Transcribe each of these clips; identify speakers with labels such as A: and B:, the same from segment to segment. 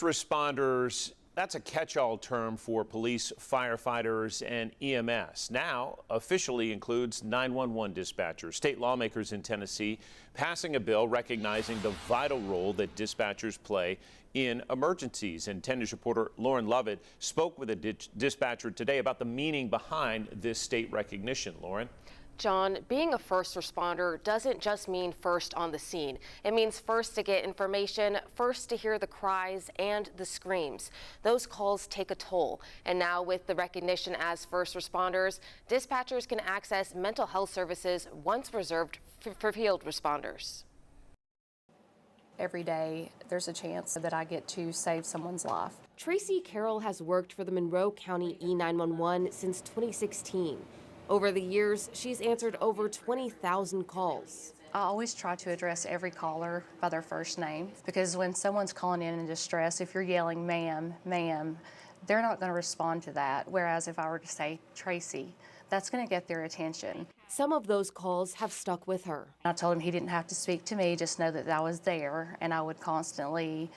A: responders, that's a catch-all term for police, firefighters, and EMS. Now, officially includes 911 dispatchers. State lawmakers in Tennessee passing a bill recognizing the vital role that dispatchers play in emergencies. And 10 News reporter Lauren Lovett spoke with a dispatcher today about the meaning behind this state recognition. Lauren?
B: John, being a first responder doesn't just mean first on the scene. It means first to get information, first to hear the cries and the screams. Those calls take a toll. And now with the recognition as first responders, dispatchers can access mental health services once reserved for field responders.
C: Every day there's a chance that I get to save someone's life.
B: Tracy Carroll has worked for the Monroe County E911 since 2016. Over the years, she's answered over 20,000 calls.
C: I always try to address every caller by their first name, because when someone's calling in distress, if you're yelling, ma'am, ma'am, they're not going to respond to that. Whereas if I were to say, Tracy, that's going to get their attention.
B: Some of those calls have stuck with her.
C: I told him he didn't have to speak to me, just know that I was there, and I would constantly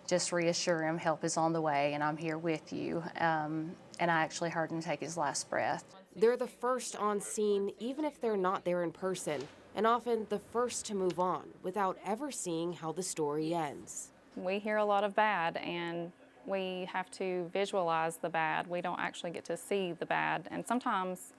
C: just reassure him, help is on the way, and I'm here with you. And I actually heard him take his last breath.
B: They're the first on scene, even if they're not there in person, and often the first to move on without ever seeing how the story ends.
D: We hear a lot of bad, and we have to visualize the bad. We don't actually get to see the bad, and sometimes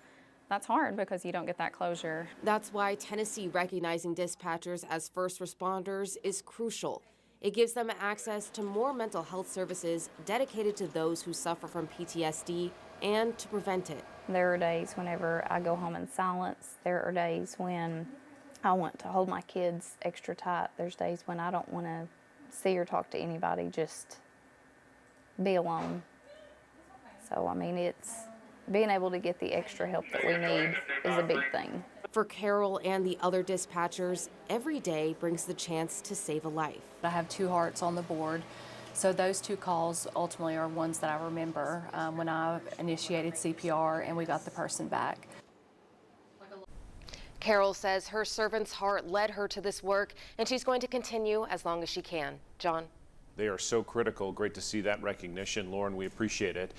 D: that's hard because you don't get that closure.
B: That's why Tennessee recognizing dispatchers as first responders is crucial. It gives them access to more mental health services dedicated to those who suffer from PTSD and to prevent it.
D: There are days whenever I go home in silence. There are days when I want to hold my kids extra tight. There's days when I don't want to see or talk to anybody, just be alone. So, I mean, it's being able to get the extra help that we need is a big thing.
B: For Carol and the other dispatchers, every day brings the chance to save a life.
C: I have 2 hearts on the board, so those 2 calls ultimately are ones that I remember when I initiated CPR and we got the person back.
B: Carol says her servant's heart led her to this work, and she's going to continue as long as she can. John?
A: They are so critical. Great to see that recognition. Lauren, we appreciate it.